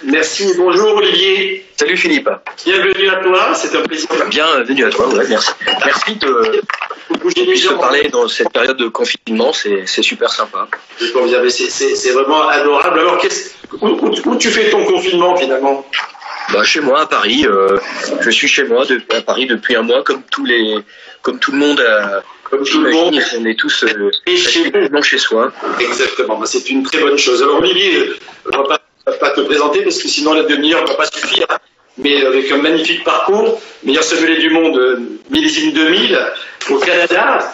Merci, bonjour Olivier. Salut Philippe. Bienvenue à toi, c'est un plaisir. Bienvenue à toi, ouais, merci. Merci de se parler dans cette période de confinement, c'est super sympa. C'est vraiment adorable. Alors, où tu fais ton confinement finalement? Bah, chez moi à Paris, je suis chez moi à Paris depuis un mois, comme tout le monde. Comme tout le monde, on est tous chez soi. Exactement, bah, c'est une très bonne chose. Alors Olivier, on va pas te présenter parce que sinon la demi-heure ne va pas suffire. Hein. Mais avec un magnifique parcours, meilleur sommelier du monde, millésime 2000 au Canada,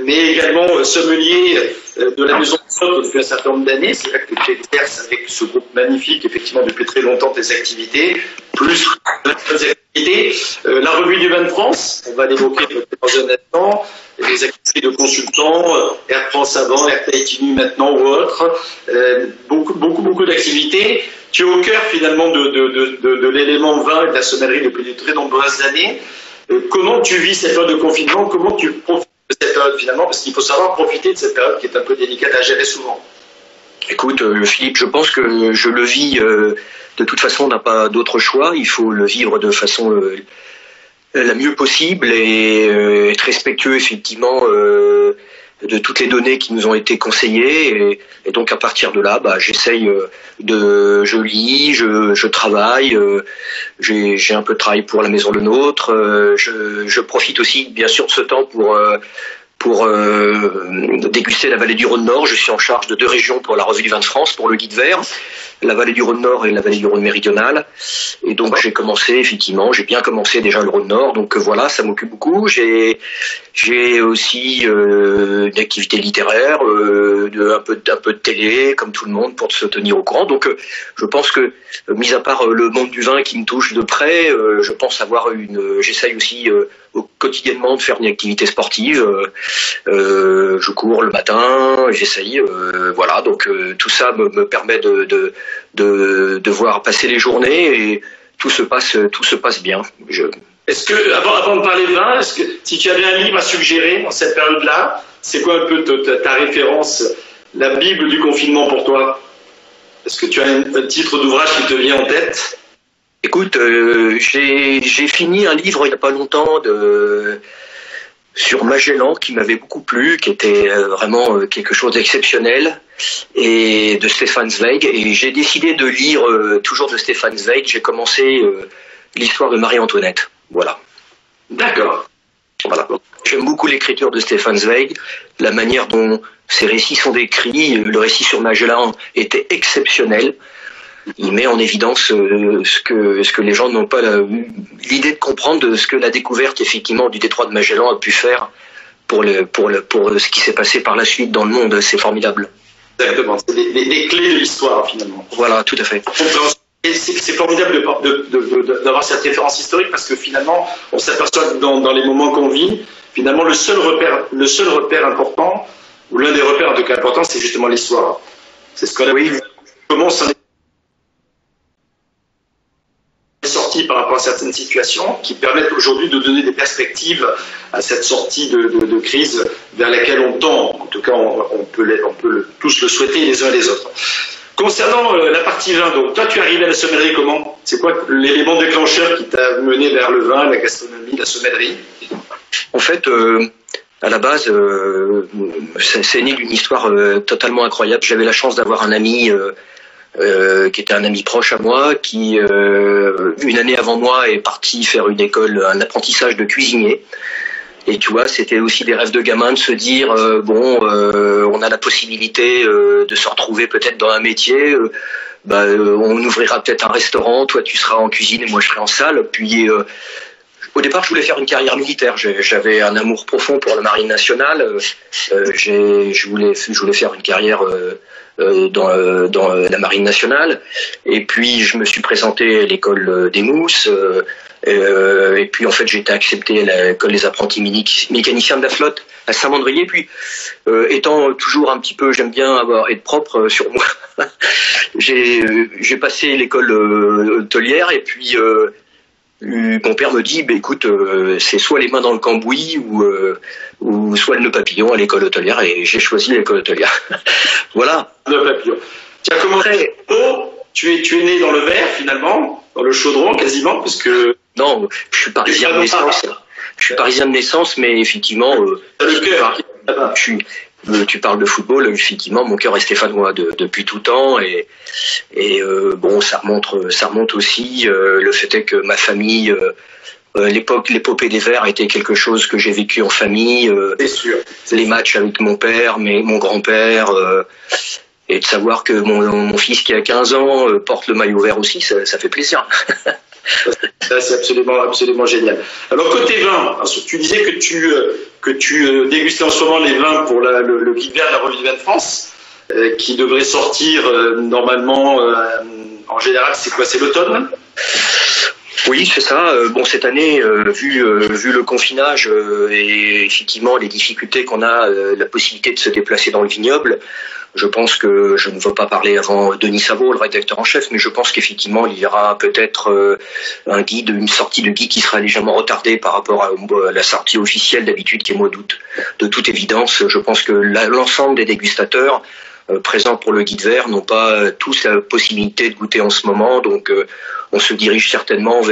mais également sommelier de la maison de Sot depuis un certain nombre d'années. C'est là que tu exerces avec ce groupe magnifique, effectivement, depuis très longtemps tes activités, plus d'autres activités. La revue du vin de France, on va l'évoquer dans un instant, les activités de consultants, Air France avant, Air Tahiti maintenant ou autres, beaucoup d'activités. Tu es au cœur finalement de l'élément vin et de la sommellerie depuis de très nombreuses années. Comment tu vis cette période de confinement? Comment tu profites de cette période finalement? Parce qu'il faut savoir profiter de cette période qui est un peu délicate à gérer souvent. Écoute, Philippe, je pense que je le vis. De toute façon, on n'a pas d'autre choix. Il faut le vivre de façon la mieux possible et être respectueux effectivement de toutes les données qui nous ont été conseillées et donc à partir de là, bah, j'essaye je lis, je travaille, j'ai un peu de travail pour la Maison Le Nôtre, je profite aussi bien sûr de ce temps pour déguster la vallée du Rhône Nord. Je suis en charge de 2 régions pour la revue du vin de France, pour le guide vert, la vallée du Rhône Nord et la vallée du Rhône méridionale. Et donc j'ai bien commencé déjà le Rhône Nord, donc voilà, ça m'occupe beaucoup. J'ai aussi une activité littéraire, un peu de télé, comme tout le monde, pour se tenir au courant. Donc je pense que, mis à part le monde du vin qui me touche de près, je pense j'essaye aussi quotidiennement de faire une activité sportive. Je cours le matin, j'essaye, voilà. Donc tout ça me permet de voir passer les journées et tout se passe bien. Est-ce que, avant de parler de vin, si tu avais un livre à suggérer dans cette période-là, c'est quoi un peu ta référence, la Bible du confinement pour toi? Est-ce que tu as un titre d'ouvrage qui te vient en tête? Écoute, j'ai fini un livre il n'y a pas longtemps sur Magellan qui m'avait beaucoup plu, qui était vraiment quelque chose d'exceptionnel, et de Stefan Zweig. Et j'ai décidé de lire toujours de Stefan Zweig. J'ai commencé l'histoire de Marie-Antoinette. Voilà. D'accord. Voilà. J'aime beaucoup l'écriture de Stefan Zweig, la manière dont ses récits sont décrits. Le récit sur Magellan était exceptionnel. Il met en évidence ce que les gens n'ont pas l'idée de comprendre de ce que la découverte effectivement du détroit de Magellan a pu faire pour ce qui s'est passé par la suite dans le monde. C'est formidable. Exactement, c'est les clés de l'histoire finalement. Voilà, tout à fait. C'est formidable d'avoir cette référence historique parce que finalement, on s'aperçoit dans les moments qu'on vit, finalement le seul repère important, ou l'un des repères en tout cas importants, c'est justement l'histoire. C'est ce qu'on a vu. Comment ça est sorti par rapport à certaines situations qui permettent aujourd'hui de donner des perspectives à cette sortie de crise vers laquelle on tend. En tout cas, on peut tous le souhaiter les uns et les autres. Concernant la partie vin, donc toi tu es arrivé à la sommellerie comment? C'est quoi l'élément déclencheur qui t'a mené vers le vin, la gastronomie, la sommellerie? En fait, à la base, c'est né d'une histoire totalement incroyable. J'avais la chance d'avoir un ami qui était un ami proche à moi, qui une année avant moi est parti faire un apprentissage de cuisinier. Et tu vois, c'était aussi des rêves de gamin de se dire on a la possibilité de se retrouver peut-être dans un métier. On ouvrira peut-être un restaurant. Toi, tu seras en cuisine et moi, je serai en salle. Puis au départ, je voulais faire une carrière militaire. J'avais un amour profond pour la marine nationale. Je voulais faire une carrière dans la marine nationale. Et puis, je me suis présenté à l'école des Mousses. Et puis en fait j'ai été accepté à l'école des apprentis mécaniciens de la flotte à Saint-Mandrier. Puis étant toujours un petit peu, j'aime bien être propre sur moi, j'ai passé l'école hôtelière. Et puis mon père me dit écoute, c'est soit les mains dans le cambouis ou soit le nœud papillon à l'école hôtelière. Et j'ai choisi l'école hôtelière. Voilà. Nœud papillon. Tu as commencé tu es né dans le Var finalement, dans le chaudron quasiment, parce que non, je suis parisien de naissance. Je suis parisien de naissance, mais effectivement, le cœur. Tu parles de football, effectivement, mon cœur est stéphanois depuis tout temps et bon, ça remonte aussi. Le fait est que ma famille, l'épopée des Verts était quelque chose que j'ai vécu en famille. C'est sûr. Les matchs avec mon père, mon grand-père, et de savoir que mon fils qui a 15 ans porte le maillot vert aussi, ça fait plaisir. Ça, c'est absolument génial. Alors côté vin, tu disais que tu dégustais en ce moment les vins pour le guide vert de la revue du vin de France, qui devrait sortir normalement. En général, c'est quoi? C'est l'automne? Oui, c'est ça. Bon, cette année, vu le confinage et effectivement les difficultés qu'on a, la possibilité de se déplacer dans le vignoble, je pense que je ne veux pas parler avant Denis Savot, le rédacteur en chef, mais je pense qu'effectivement il y aura peut-être une sortie de guide qui sera légèrement retardée par rapport à la sortie officielle d'habitude qui est au mois d'août. De toute évidence, je pense que l'ensemble des dégustateurs présents pour le guide vert n'ont pas tous la possibilité de goûter en ce moment, donc on se dirige certainement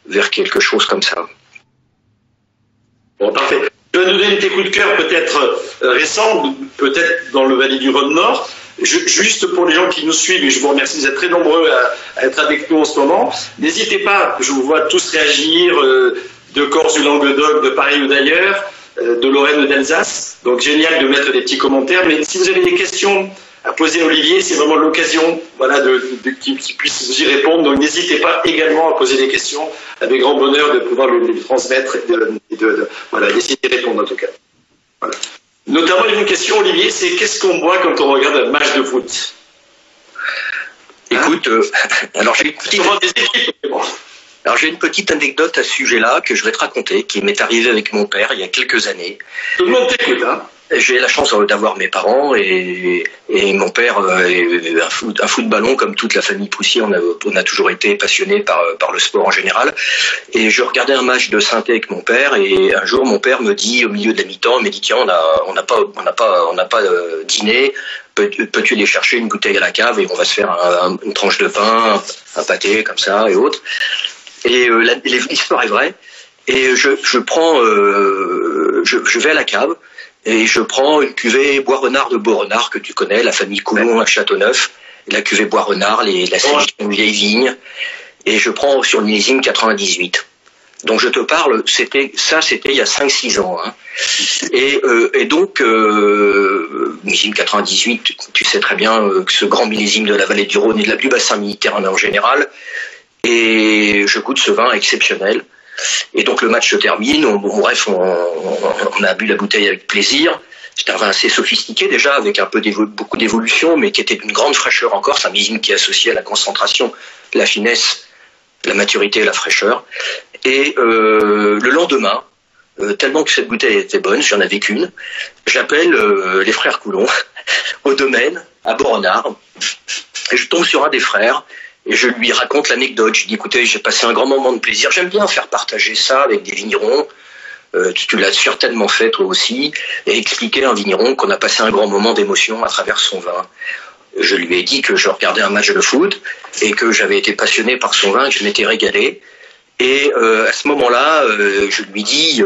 vers quelque chose comme ça. Bon, parfait. Tu vas nous donner tes coups de cœur peut-être récents, peut-être dans le Valais du Rhône Nord. Juste pour les gens qui nous suivent, et je vous remercie, vous êtes très nombreux à être avec nous en ce moment. N'hésitez pas, je vous vois tous réagir, de Corse, du Languedoc, de Paris ou d'ailleurs, de Lorraine ou d'Alsace. Donc génial de mettre des petits commentaires. Mais si vous avez des questions à poser à Olivier, c'est vraiment l'occasion, voilà, qu'il puisse vous y répondre. Donc n'hésitez pas également à poser des questions, avec grand bonheur de pouvoir les transmettre et voilà, d'essayer de répondre en tout cas. Voilà. Notamment une question, Olivier, c'est qu'est-ce qu'on boit quand on regarde un match de foot? Écoute, alors j'ai une petite anecdote à ce sujet-là que je vais te raconter, qui m'est arrivée avec mon père il y a quelques années. Tout le monde t'écoute, hein? J'ai la chance d'avoir mes parents et mon père est un foot ballon comme toute la famille Poussier. On a toujours été passionnés par le sport en général. Et je regardais un match de synthé avec mon père et un jour mon père me dit au milieu de la mi-temps, il me dit tiens on n'a pas dîné. Peux-tu aller chercher une bouteille à la cave et on va se faire une tranche de pain, un pâté comme ça et autres. Et l'histoire est vraie. Et je vais à la cave. Et je prends une cuvée Bois-Renard de Beaurenard que tu connais, la famille Coulon à Châteauneuf, la cuvée Bois-Renard, la sélection vieille vigne, et je prends sur le millésime 98. Donc je te parle, c'était il y a 5-6 ans. Hein. Et donc, millésime 98, tu sais très bien que ce grand millésime de la vallée du Rhône et du bassin méditerranéen en général, et je goûte ce vin exceptionnel. Et donc le match se termine, bref, on a bu la bouteille avec plaisir. C'était un vin assez sophistiqué déjà, avec beaucoup d'évolution, mais qui était d'une grande fraîcheur encore. C'est un millésime qui est associé à la concentration, la finesse, la maturité et la fraîcheur. Et le lendemain, tellement que cette bouteille était bonne, j'en avais qu'une, j'appelle les frères Coulon au domaine, à Beaurenard, et je tombe sur un des frères. Et je lui raconte l'anecdote. Je dis, écoutez, j'ai passé un grand moment de plaisir. J'aime bien faire partager ça avec des vignerons. Tu l'as certainement fait toi aussi. Et expliquer à un vigneron qu'on a passé un grand moment d'émotion à travers son vin. Je lui ai dit que je regardais un match de foot et que j'avais été passionné par son vin, que je m'étais régalé. Et à ce moment-là, je lui dis...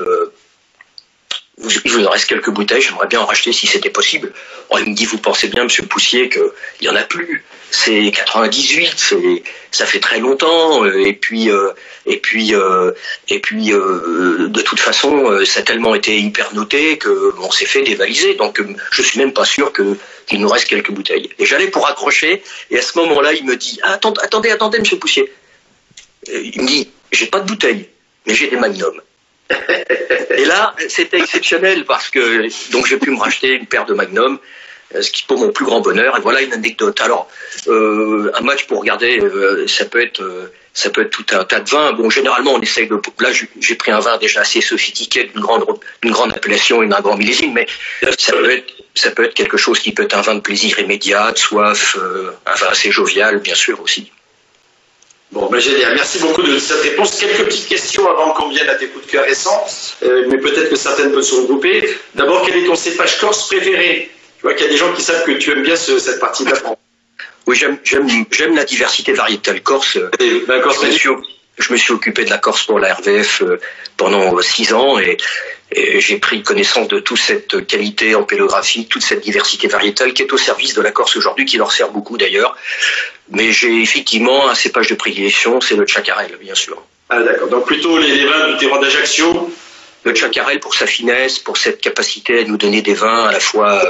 il vous en reste quelques bouteilles, j'aimerais bien en racheter si c'était possible. Alors, il me dit, vous pensez bien, monsieur Poussier, qu'il n'y en a plus. C'est 98, ça fait très longtemps, et puis de toute façon, ça a tellement été hyper noté qu'on s'est fait dévaliser. Donc, je suis même pas sûr qu'il nous reste quelques bouteilles. Et j'allais pour raccrocher, et à ce moment-là, il me dit, attendez, monsieur Poussier. Il me dit, j'ai pas de bouteille, mais j'ai des Magnum. Et là, c'était exceptionnel parce que donc j'ai pu me racheter une paire de Magnum, ce qui pour mon plus grand bonheur. Et voilà une anecdote. Alors, un match pour regarder, ça peut être tout un tas de vins. Bon, généralement, on essaye de. Là, j'ai pris un vin déjà assez sophistiqué, d'une grande appellation et d'un grand millésime, mais ça peut être quelque chose qui peut être un vin de plaisir immédiat, de soif, un vin assez jovial, bien sûr aussi. Bon, ben génial. Merci beaucoup de cette réponse. Quelques petites questions avant qu'on vienne à tes coups de cœur récents, mais peut-être que certaines peuvent se regrouper. D'abord, quel est ton cépage corse préféré? Tu vois qu'il y a des gens qui savent que tu aimes bien cette partie de la France. Oui, j'aime la diversité variétale corse. Je me suis occupé de la Corse pour la RVF pendant 6 ans et j'ai pris connaissance de toute cette qualité en pélographie, toute cette diversité variétale qui est au service de la Corse aujourd'hui, qui leur sert beaucoup d'ailleurs. Mais j'ai effectivement un cépage de prédilection, c'est le Chacarel, bien sûr. Ah d'accord, donc plutôt les vins du terroir d'Ajaccio. Le Chacarel pour sa finesse, pour cette capacité à nous donner des vins à la fois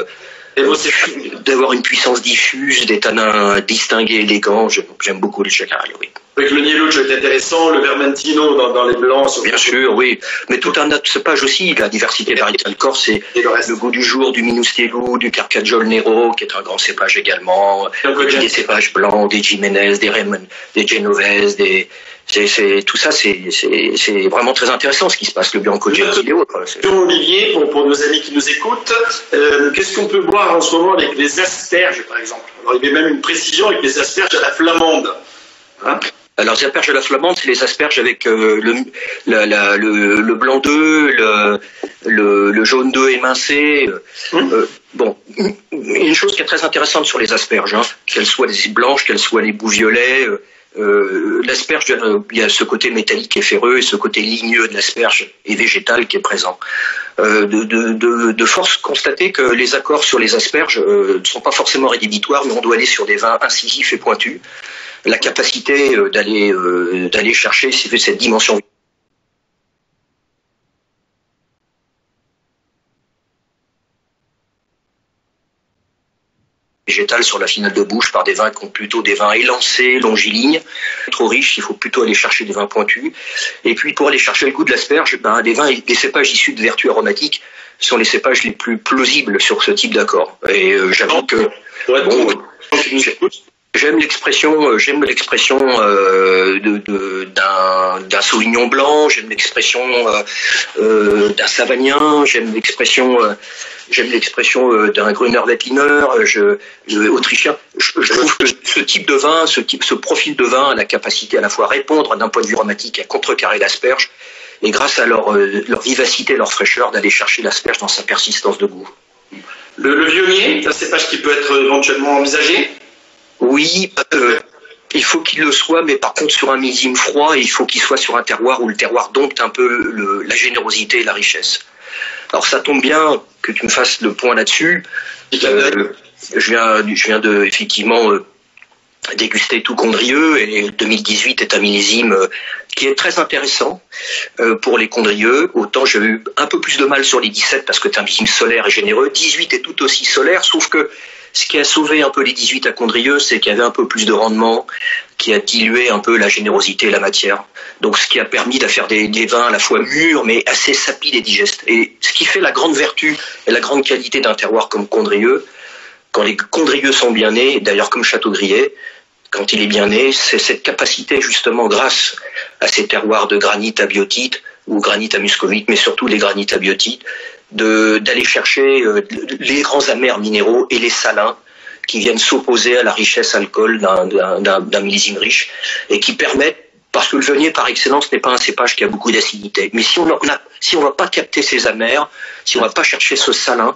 d'avoir une puissance diffuse, des tanins distingués, élégants. J'aime beaucoup le Chacarel, oui. Avec le Nieluccio est intéressant, le Vermentino dans les blancs. Bien sûr, oui. Mais tout un autre cépage aussi, la diversité variétale corse, c'est le goût du jour, du Minustiello, du Carcagiol Nero, qui est un grand cépage également. Des cépages blancs, des Jiménez, des Raymond, des Genovese, tout ça, c'est vraiment très intéressant ce qui se passe, le Bianco Gentile et autres. Olivier, pour nos amis qui nous écoutent, qu'est-ce qu'on peut boire en ce moment avec les asperges, par exemple? Alors, il y avait même une précision avec les asperges à la flamande. Hein? Alors, les asperges à la flamande, c'est les asperges avec le blanc d'œuf, le jaune d'œuf émincé. Bon, une chose qui est très intéressante sur les asperges, hein, qu'elles soient les blanches, qu'elles soient les bout violets, l'asperge, il y a ce côté métallique et ferreux et ce côté ligneux de l'asperge et végétal qui est présent. De force constater que les accords sur les asperges ne sont pas forcément rédhibitoires, mais on doit aller sur des vins incisifs et pointus. La capacité d'aller chercher cette dimension végétale sur la finale de bouche par des vins qui ont plutôt des vins élancés, longilignes, trop riches, il faut plutôt aller chercher des vins pointus. Et puis pour aller chercher le goût de l'asperge, des cépages issus de vertus aromatiques sont les cépages les plus plausibles sur ce type d'accord. Et j'avoue que j'aime l'expression d'un Sauvignon blanc, j'aime l'expression d'un Savagnin, j'aime l'expression d'un Grüner Veltliner, autrichien. Je trouve que ce type de vin, ce profil de vin a la capacité à la fois répondre d'un point de vue aromatique à contrecarrer l'asperge, et grâce à leur vivacité, leur fraîcheur, d'aller chercher l'asperge dans sa persistance de goût. Le Viognier, c'est un cépage qui peut être éventuellement envisagé? Oui, il faut qu'il le soit, mais par contre sur un millésime froid, il faut qu'il soit sur un terroir où le terroir dompte un peu la générosité et la richesse. Alors ça tombe bien que tu me fasses le point là-dessus. Je viens de effectivement déguster tout Condrieu, et 2018 est un millésime qui est très intéressant pour les Condrieu. Autant j'ai eu un peu plus de mal sur les 17 parce que c'est un millésime solaire et généreux. 18 est tout aussi solaire, sauf que ce qui a sauvé un peu les 18 à Condrieu, c'est qu'il y avait un peu plus de rendement, qui a dilué un peu la générosité et la matière. Donc ce qui a permis de faire des vins à la fois mûrs, mais assez sapides et digestes. Et ce qui fait la grande vertu et la grande qualité d'un terroir comme Condrieu, quand les Condrieu sont bien nés, d'ailleurs comme Château-Grier, quand il est bien né, c'est cette capacité justement grâce à ces terroirs de granit à biotite, ou granit à muscovite, mais surtout les granites à biotite, d'aller chercher les grands amers minéraux et les salins qui viennent s'opposer à la richesse alcool d'un millésime riche et qui permettent, parce que le Viognier par excellence n'est pas un cépage qui a beaucoup d'acidité, mais si on va pas capter ces amers, si on va pas chercher ce salin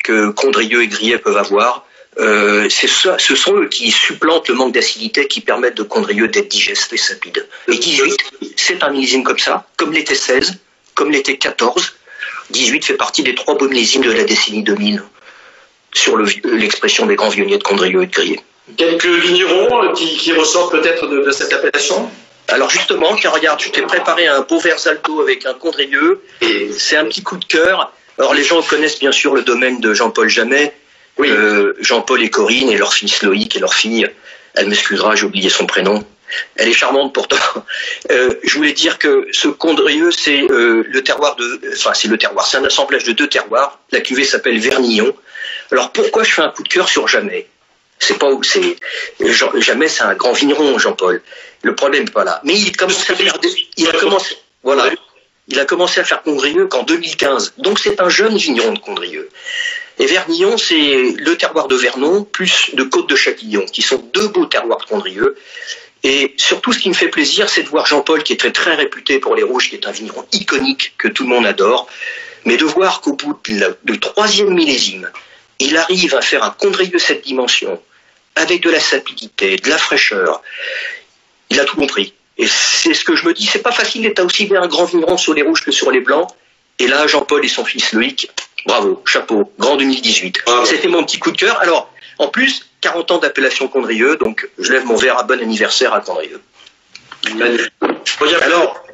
que Condrieu et Griet peuvent avoir, ce sont eux qui supplantent le manque d'acidité qui permettent de Condrieu d'être digeste et sapide. Et 18, c'est un millésime comme ça, comme l'était 16, comme l'était 14. 18 fait partie des 3 beaux millésimes de la décennie 2000 sur l'expression des grands Viogniers de Condrieu et de Griet. Quelques vignerons qui ressortent peut-être de cette appellation? Alors justement, tiens, regarde, je t'ai préparé un beau Versalto avec un Condrieu, et c'est un petit coup de cœur. Alors les gens connaissent bien sûr le domaine de Jean-Paul Jamet, oui. Jean-Paul et Corinne et leur fils Loïc et leur fille, elle m'excusera, j'ai oublié son prénom. Elle est charmante pourtant. Je voulais dire que ce Condrieu, c'est le terroir c'est un assemblage de 2 terroirs. La cuvée s'appelle Vernillon. Alors pourquoi je fais un coup de cœur sur Jamet? Jamet, c'est un grand vigneron, Jean-Paul. Le problème n'est pas là. Mais il a commencé à faire Condrieu qu'en 2015. Donc c'est un jeune vigneron de Condrieu. Et Vernillon, c'est le terroir de Vernon plus de Côte de Châtillon, qui sont 2 beaux terroirs de Condrieu. Et surtout, ce qui me fait plaisir, c'est de voir Jean-Paul, qui est très, très réputé pour les rouges, qui est un vigneron iconique que tout le monde adore, mais de voir qu'au bout du 3e millésime, il arrive à faire un Condrieu de cette dimension, avec de la sapidité, de la fraîcheur. Il a tout compris. Et c'est ce que je me dis, c'est pas facile d'être aussi bien un grand vigneron sur les rouges que sur les blancs. Et là, Jean-Paul et son fils Loïc, bravo, chapeau, grand 2018. Bravo. C'était mon petit coup de cœur. Alors, en plus, 40 ans d'appellation Condrieu, donc je lève mon verre à bon anniversaire à Condrieu. Magnifique. Alors,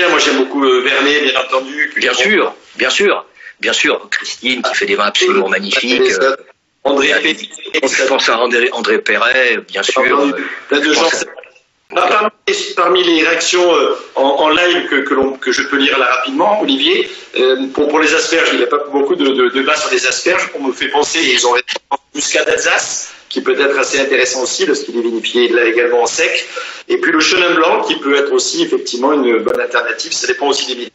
moi j'aime beaucoup Vernet, bien entendu. Bien sûr. Christine qui fait des vins absolument magnifiques. André je pense à André Perret, bien sûr. Plein de gens. Parmi les réactions en live que je peux lire là rapidement, Olivier, pour les asperges, il n'y a pas beaucoup de bas sur les asperges. On me fait penser, ils ont muscat d'Alsace, qui peut être assez intéressant aussi, parce qu'il est vinifié là également en sec. Et puis le chenin blanc, qui peut être aussi effectivement une bonne alternative. Ça dépend aussi des millésimes.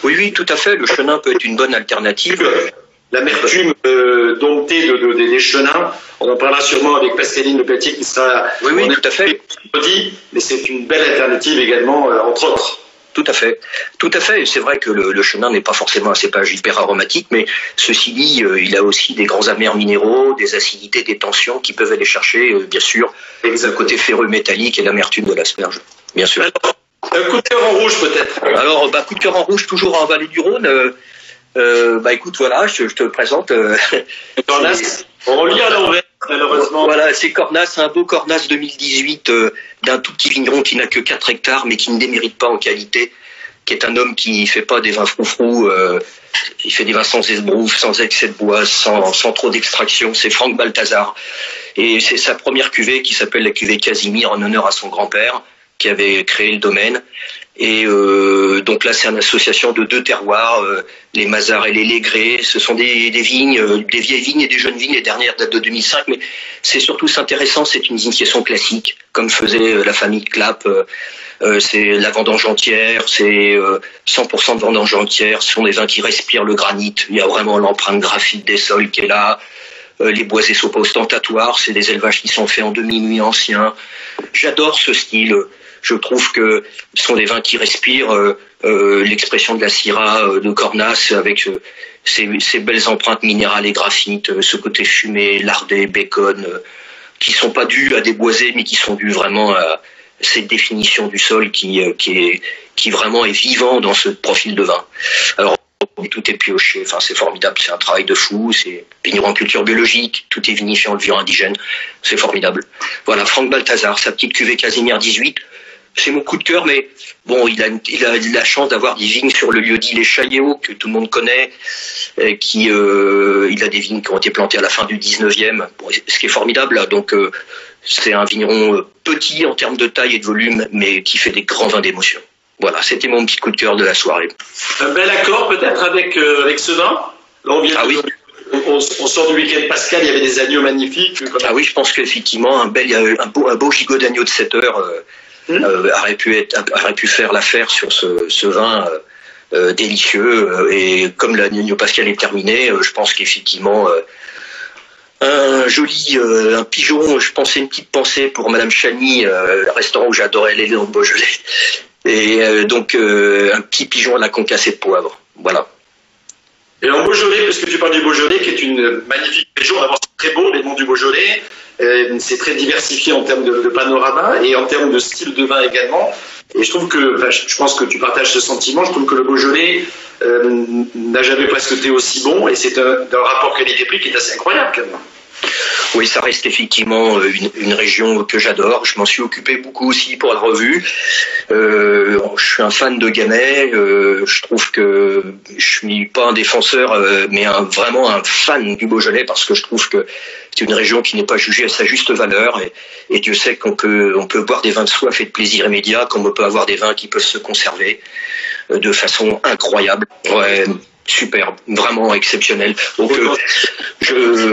Oui, tout à fait. Le chenin peut être une bonne alternative. L'amertume domptée des chenins, on en parlera sûrement avec Pascaline Lepatier qui sera... Oui, tout à fait. Mais c'est une belle alternative également, entre autres. Tout à fait. Et c'est vrai que le chenin n'est pas forcément un cépage hyper aromatique, mais ceci dit, il a aussi des grands amers minéraux, des acidités, des tensions qui peuvent aller chercher, bien sûr, le côté ferreux métallique et l'amertume de l'asperge. Bien sûr. Alors, un coup de cœur en rouge peut-être. Alors, coup de cœur en rouge, toujours en Vallée du Rhône. Écoute, voilà, je te présente. Cornas. On lit à l'envers, malheureusement. Voilà, c'est Cornas, un beau Cornas 2018 d'un tout petit vigneron qui n'a que 4 hectares, mais qui ne démérite pas en qualité, qui est un homme qui fait pas des vins froufrous, il fait des vins sans esbrouf, sans excès de bois, sans trop d'extraction. C'est Franck Balthazar. Et c'est sa première cuvée qui s'appelle la cuvée Casimir, en honneur à son grand-père, qui avait créé le domaine. Et donc là, c'est une association de 2 terroirs, les Mazars et les Légrés. Ce sont des vignes, des vieilles vignes et des jeunes vignes. Les dernières datent de 2005, mais c'est surtout intéressant. C'est une initiation classique, comme faisait la famille Clapp. C'est la vendange entière, c'est 100% de vendange entière. Ce sont des vins qui respirent le granit. Il y a vraiment l'empreinte graphique des sols qui est là. Les boisés sont pas ostentatoires. C'est des élevages qui sont faits en demi-nuit ancien. J'adore ce style. Je trouve que ce sont des vins qui respirent l'expression de la Syrah de Cornas avec ces belles empreintes minérales et graphites, ce côté fumé, lardé, bacon, qui sont pas dus à des boisés, mais qui sont dus vraiment à cette définition du sol qui vraiment est vivant dans ce profil de vin. Alors, tout est pioché, enfin c'est formidable, c'est un travail de fou, c'est vigneron en culture biologique, tout est vinifié en levure indigène, c'est formidable. Voilà, Franck Balthazar, sa petite cuvée Casimir 18, c'est mon coup de cœur, mais bon, il a la chance d'avoir des vignes sur le lieu-dit Les Chailléaux, que tout le monde connaît, il a des vignes qui ont été plantées à la fin du 19e, ce qui est formidable, là. Donc c'est un vigneron petit en termes de taille et de volume, mais qui fait des grands vins d'émotion. Voilà, c'était mon petit coup de cœur de la soirée. Un bel accord peut-être avec ce vin. Là, on sort du week-end pascal, il y avait des agneaux magnifiques. Ah oui, je pense qu'effectivement, un beau gigot d'agneau de 7 heures aurait pu faire l'affaire sur ce vin délicieux. Et comme l'agneau pascal est terminé, je pense qu'effectivement... un pigeon, je pensais une petite pensée pour Madame Chani, le restaurant où j'adorais aller dans le Beaujolais. Et donc un petit pigeon à la concassée de poivre. Voilà. Et en Beaujolais, parce que tu parles du Beaujolais, qui est une magnifique région, d'abord c'est très beau, les monts du Beaujolais, c'est très diversifié en termes de panorama et en termes de style de vin également. Et je trouve que, je pense que tu partages ce sentiment, je trouve que le Beaujolais n'a jamais presque été aussi bon, et c'est un rapport qualité-prix qui est assez incroyable quand même. Oui, ça reste effectivement une région que j'adore. Je m'en suis occupé beaucoup aussi pour la revue. Je suis un fan de Gamay. Je trouve que je suis pas un défenseur, mais vraiment un fan du Beaujolais, parce que je trouve que c'est une région qui n'est pas jugée à sa juste valeur. Et Dieu sait qu'on peut boire des vins de soif et de plaisir immédiat, comme on peut avoir des vins qui peuvent se conserver de façon incroyable. Ouais. Superbe, vraiment exceptionnel. Donc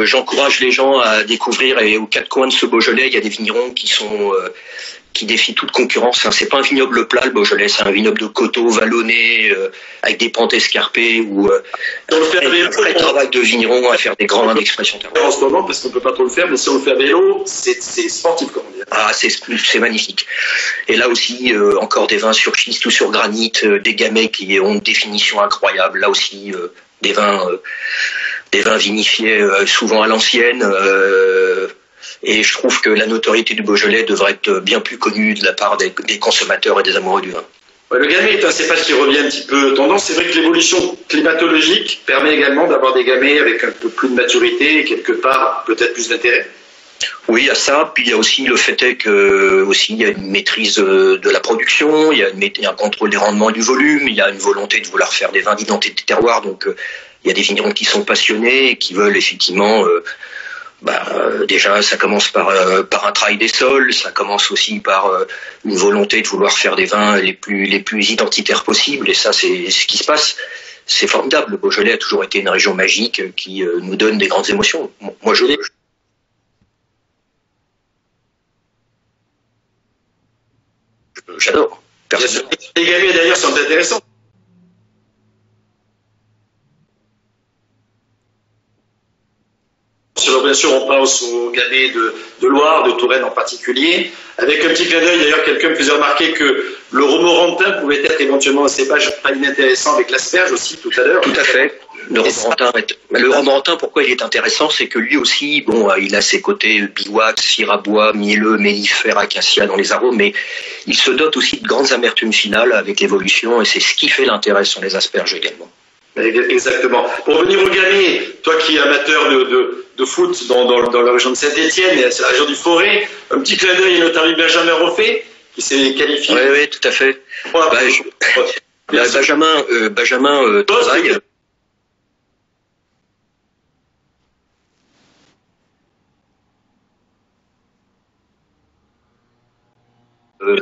j'encourage les gens à découvrir, et aux 4 coins de ce Beaujolais, il y a des vignerons qui qui défie toute concurrence. Hein. C'est pas un vignoble plat, le Beaujolais, c'est un vignoble de coteaux vallonnés, avec des pentes escarpées, où un vrai travail de vigneron à faire des grands vins d'expression terroir. En ce moment, parce qu'on peut pas trop le faire, mais si on le fait à vélo, c'est sportif, comme on dit. Ah, c'est magnifique. Et là aussi, encore des vins sur schiste ou sur granit, des gamets qui ont une définition incroyable. Là aussi, des vins vinifiés souvent à l'ancienne. Et je trouve que la notoriété du Beaujolais devrait être bien plus connue de la part des consommateurs et des amoureux du vin. Ouais, le gamay est un cépage qui revient un petit peu tendance. C'est vrai que l'évolution climatologique permet également d'avoir des gamets avec un peu plus de maturité et quelque part peut-être plus d'intérêt. Oui, il y a ça. Puis il y a aussi le fait que aussi il y a une maîtrise de la production, il y a un contrôle des rendements du volume, il y a une volonté de vouloir faire des vins d'identité terroir. Donc il y a des vignerons qui sont passionnés et qui veulent effectivement. Déjà, ça commence par un travail des sols, ça commence aussi par une volonté de vouloir faire des vins les plus identitaires possibles. Et ça, c'est ce qui se passe. C'est formidable. Le Beaujolais a toujours été une région magique qui nous donne des grandes émotions. Moi, j'adore. Les gamets d'ailleurs sont intéressants. Bien sûr, on pense aux gamets de Loire, de Touraine en particulier. Avec un petit clin d'œil, d'ailleurs, quelqu'un me faisait remarquer que le romorantin pouvait être éventuellement un cépage pas inintéressant avec l'asperge aussi tout à l'heure. Tout à fait. Le romorantin, pourquoi il est intéressant, c'est que lui aussi, il a ses côtés biwax, firabois, mielleux, mellifère, acacia dans les arômes, mais il se dote aussi de grandes amertumes finales avec l'évolution, et c'est ce qui fait l'intérêt sur les asperges également. Exactement. Pour revenir au gamay, toi qui es amateur de foot dans la région de Saint-Étienne, c'est la région du Forêt, un petit clin d'œil à notre ami Benjamin Roffet, qui s'est qualifié. Oui, tout à fait. Benjamin travaille.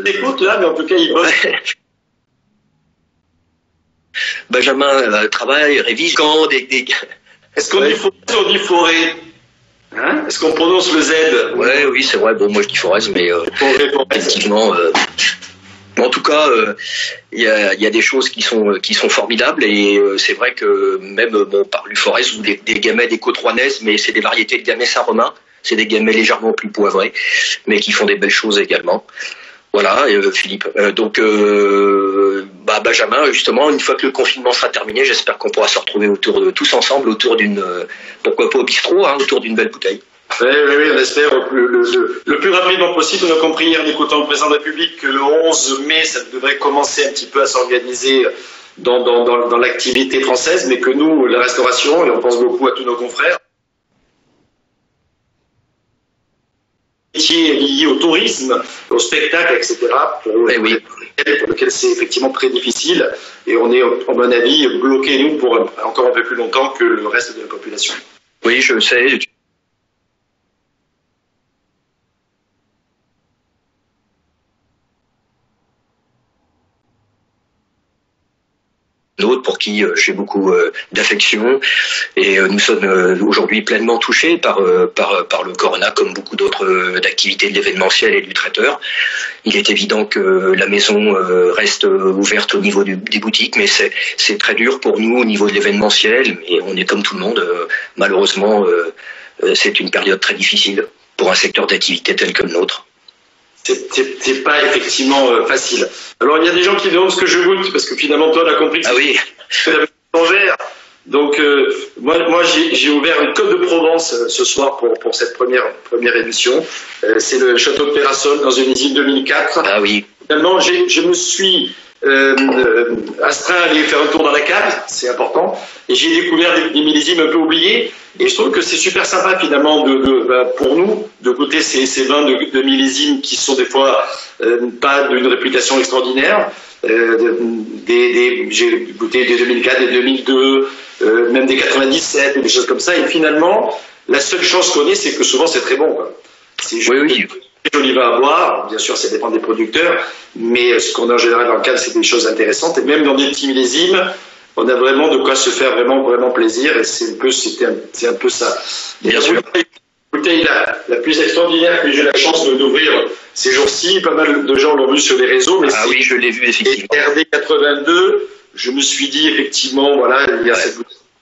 T'écoutes là, mais en tout cas, il bosse. Benjamin travaille, révise quand des... Est-ce qu'on dit forêt ou on dit forêt? Hein? Est-ce qu'on prononce le Z? Oui, c'est vrai. Bon, moi je dis forêt, mais effectivement. En tout cas, il y a des choses qui sont formidables et c'est vrai que même par du forêt ou des gamets des côtes rouennaises, mais c'est des variétés de gamets saint-romain. C'est des gamets légèrement plus poivrés, mais qui font des belles choses également. Voilà, Philippe. Benjamin, justement, une fois que le confinement sera terminé, j'espère qu'on pourra se retrouver tous ensemble autour d'une, pourquoi pas au bistrot, autour d'une belle bouteille. Oui, on espère le plus rapidement possible. On a compris hier en écoutant le président de la République que le 11 mai, ça devrait commencer un petit peu à s'organiser dans l'activité française, mais que nous, la restauration, et on pense beaucoup à tous nos confrères, liés au tourisme, au spectacle, etc., pour lequel c'est effectivement très difficile. Et on est, à mon avis, bloqué, nous, pour encore un peu plus longtemps que le reste de la population. Oui, je sais. D'autres pour qui j'ai beaucoup d'affection et nous sommes aujourd'hui pleinement touchés par le corona comme beaucoup d'autres d'activités de l'événementiel et du traiteur. Il est évident que la maison reste ouverte au niveau des boutiques, mais c'est très dur pour nous au niveau de l'événementiel et on est comme tout le monde. Malheureusement, c'est une période très difficile pour un secteur d'activité tel que le nôtre. C'est pas effectivement facile. Alors il y a des gens qui demandent ce que je goûte, parce que finalement toi on a compris que c'est la verre. Donc moi j'ai ouvert une Côte de Provence ce soir pour cette première émission. C'est le château de Pérasol dans une usine 2004. Ah oui. Finalement je me suis astreint à aller faire un tour dans la cave, c'est important, et j'ai découvert des millésimes un peu oubliés, et je trouve que c'est super sympa finalement pour nous de goûter ces vins de millésimes qui sont des fois pas d'une réputation extraordinaire. J'ai goûté des 2004, des 2002, même des 97, des choses comme ça, et finalement la seule chance qu'on ait, c'est que souvent c'est très bon, quoi. C'est joli vin à boire, bien sûr ça dépend des producteurs, mais ce qu'on a en général dans le cadre, c'est des choses intéressantes, et même dans des petits millésimes, on a vraiment de quoi se faire vraiment plaisir, et c'est un peu ça. Bien sûr. La bouteille la plus extraordinaire que j'ai eu la chance d'ouvrir ces jours-ci, pas mal de gens l'ont vu sur les réseaux. Mais oui, je l'ai vu effectivement. Et RD 82, je me suis dit effectivement, voilà, il y a cette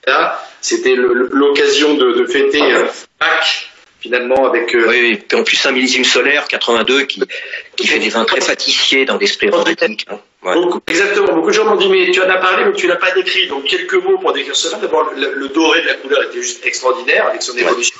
là, c'était l'occasion de fêter Pâques. Finalement, avec. Oui, puis en plus un millésime solaire 82 qui fait des vins très pâtissiers dans l'esprit aromatique. Ouais. Exactement. Beaucoup de gens m'ont dit mais tu en as parlé mais tu l'as pas décrit. Donc quelques mots pour décrire cela. D'abord, le doré de la couleur était juste extraordinaire avec son évolution.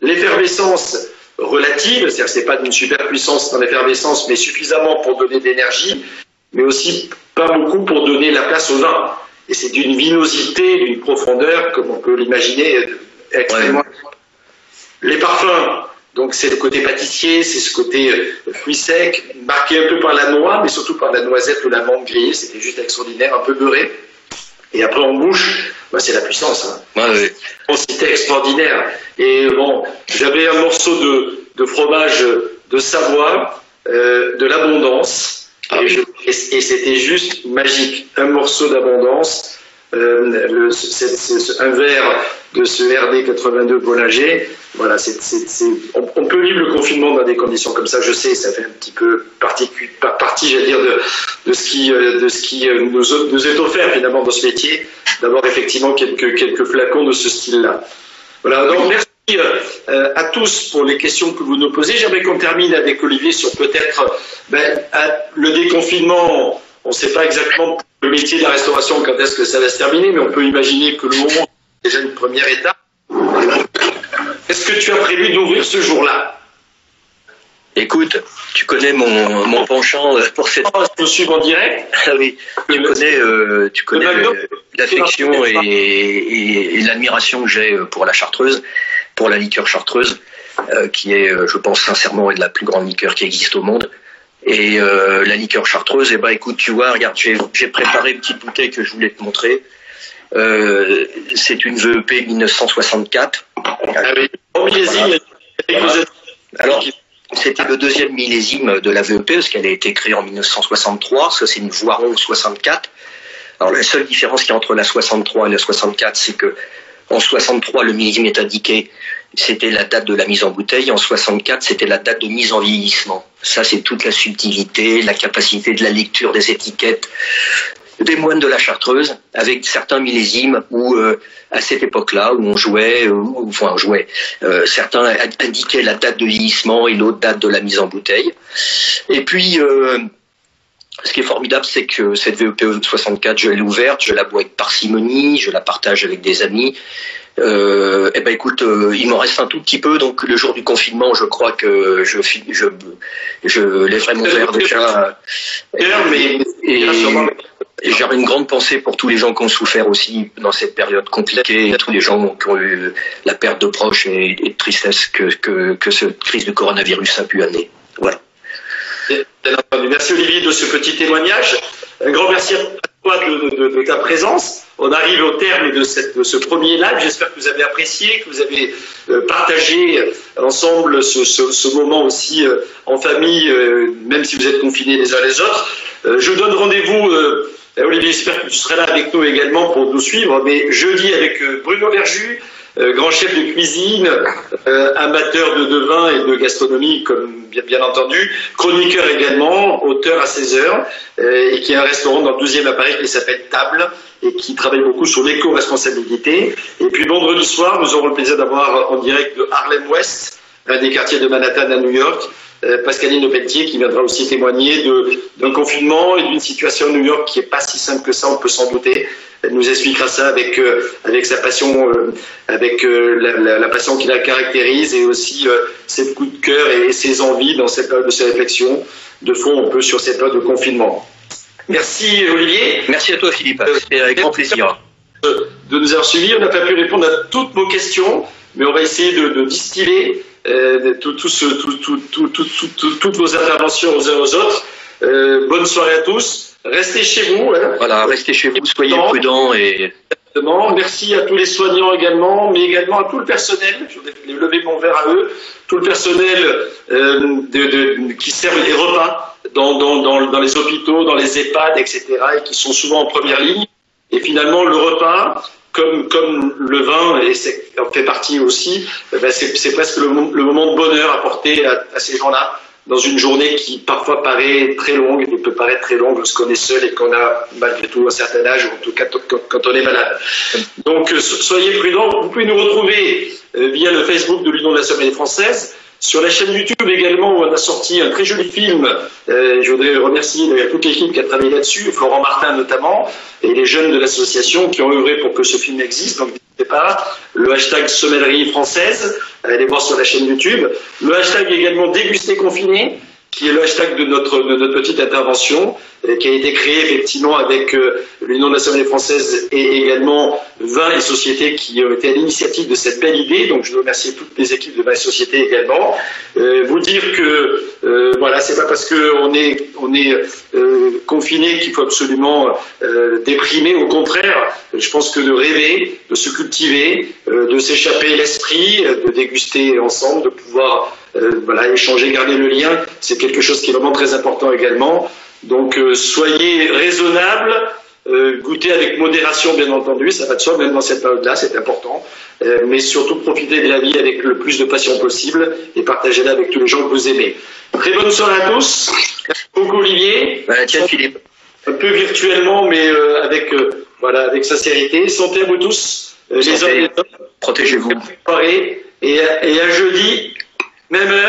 L'effervescence relative, c'est-à-dire que c'est pas d'une super puissance dans l'effervescence, mais suffisamment pour donner de l'énergie, mais aussi pas beaucoup pour donner la place au vin. Et c'est d'une vinosité, d'une profondeur, comme on peut l'imaginer, extrêmement. Ouais. Les parfums, donc c'est le côté pâtissier, c'est ce côté fruits secs, marqué un peu par la noix, mais surtout par la noisette ou la menthe grillée, c'était juste extraordinaire, un peu beurré. Et après en bouche, bah, c'est la puissance. Hein. Ouais. C'était extraordinaire. Et bon, j'avais un morceau de fromage de Savoie, de l'abondance, et c'était juste magique. Un morceau d'abondance, un verre de ce RD 82 Bollinger. Voilà, on peut vivre le confinement dans des conditions comme ça. Je sais, ça fait un petit peu partie, j'allais dire, de ce qui nous est offert finalement dans ce métier, d'avoir effectivement quelques flacons de ce style-là. Voilà, donc merci à tous pour les questions que vous nous posez. J'aimerais qu'on termine avec Olivier sur peut-être le déconfinement. On ne sait pas exactement le métier de la restauration quand est-ce que ça va se terminer, mais on peut imaginer que le moment est déjà une première étape. Est-ce que tu as prévu d'ouvrir ce jour-là? Écoute, tu connais mon penchant pour cette... Je suis en direct. Ah oui, tu connais l'affection et l'admiration que j'ai pour la chartreuse, pour la liqueur chartreuse, qui est, je pense sincèrement, la plus grande liqueur qui existe au monde. Et la liqueur chartreuse, écoute, tu vois, regarde, j'ai préparé une petite bouteille que je voulais te montrer. C'est une VEP 1964. Alors, c'était le deuxième millésime de la VEP, parce qu'elle a été créée en 1963, ça c'est une Voiron 64. Alors la seule différence qu'il y a entre la 63 et la 64, c'est que en 63, le millésime est indiqué, c'était la date de la mise en bouteille, en 64, c'était la date de mise en vieillissement. Ça c'est toute la subtilité, la capacité de la lecture des étiquettes des moines de la Chartreuse, avec certains millésimes où, à cette époque-là, où on jouait, certains indiquaient la date de vieillissement et l'autre date de la mise en bouteille. Et puis, ce qui est formidable, c'est que cette VEP 64, je l'ai ouverte, je la bois avec parcimonie, je la partage avec des amis. Écoute, il m'en reste un tout petit peu, donc le jour du confinement, je crois que je lèverai mon verre déjà. Et j'aurais une grande pensée pour tous les gens qui ont souffert aussi dans cette période compliquée, et tous les gens qui ont eu la perte de proches et de tristesse que cette crise du coronavirus a pu amener. Voilà. Merci Olivier de ce petit témoignage. Un grand merci à toi de ta présence. On arrive au terme de ce premier live. J'espère que vous avez apprécié, que vous avez partagé ensemble ce moment aussi en famille, même si vous êtes confinés les uns les autres. Je vous donne rendez-vous, Olivier, j'espère que tu seras là avec nous également pour nous suivre, mais jeudi avec Bruno Verjus, grand chef de cuisine, amateur de vin et de gastronomie, comme bien entendu, chroniqueur également, auteur à 16h, et qui a un restaurant dans le 12e à Paris qui s'appelle Table, et qui travaille beaucoup sur l'éco-responsabilité. Et puis vendredi soir, nous aurons le plaisir d'avoir en direct de Harlem West, un des quartiers de Manhattan à New York, Pascaline Pelletier, qui viendra aussi témoigner d'un confinement et d'une situation à New York qui n'est pas si simple que ça, on peut s'en douter. Elle nous expliquera ça avec sa passion, la passion qui la caractérise, et aussi ses coups de cœur et ses envies dans cette période de ses réflexions de fond un peu sur cette période de confinement. Merci Olivier. Merci à toi Philippe, c'était avec grand plaisir de nous avoir suivis. On n'a pas pu répondre à toutes vos questions, mais on va essayer de distiller toutes vos interventions aux uns aux autres. Bonne soirée à tous. Restez chez vous. Hein. Voilà, restez chez vous, soyez prudents. Exactement. Merci à tous les soignants également, mais également à tout le personnel. Je vais lever mon verre à eux. Tout le personnel qui sert les repas dans les hôpitaux, dans les EHPAD, etc., et qui sont souvent en première ligne. Et finalement, le repas, comme le vin, et en fait partie aussi, c'est presque le moment de bonheur apporté à ces gens-là dans une journée qui parfois paraît très longue, et peut paraître très longue lorsqu'on est seul et qu'on a malgré tout un certain âge, ou en tout cas quand on est malade. Donc soyez prudents. Vous pouvez nous retrouver via le Facebook de l'Union de la Sommellerie française, sur la chaîne YouTube également, où on a sorti un très joli film. Je voudrais remercier toute l'équipe qui a travaillé là-dessus, Florent Martin notamment, et les jeunes de l'association qui ont œuvré pour que ce film existe. Donc n'hésitez pas, le hashtag Sommellerie française, allez voir sur la chaîne YouTube. Le hashtag également Déguster confiné, qui est le hashtag de notre petite intervention, qui a été créé effectivement avec l'Union de la Sommellerie française et également 20 sociétés qui ont été à l'initiative de cette belle idée. Donc je veux remercier toutes les équipes de 20 sociétés également. Vous dire que voilà, c'est pas parce qu'on est confiné qu'il faut absolument déprimer. Au contraire, je pense que de rêver, de se cultiver, de s'échapper l'esprit, de déguster ensemble, de pouvoir voilà, échanger, garder le lien, c'est quelque chose qui est vraiment très important également. Donc soyez raisonnables, goûtez avec modération bien entendu, ça va de soi, même dans cette période-là, c'est important. Mais surtout profitez de la vie avec le plus de passion possible et partagez-la avec tous les gens que vous aimez. Très bonne soirée à tous. Merci beaucoup Olivier. Tiens Philippe. Un peu virtuellement, mais voilà, avec sincérité. Santé à vous tous, les hommes et les hommes. Protégez-vous. Et à jeudi, même heure.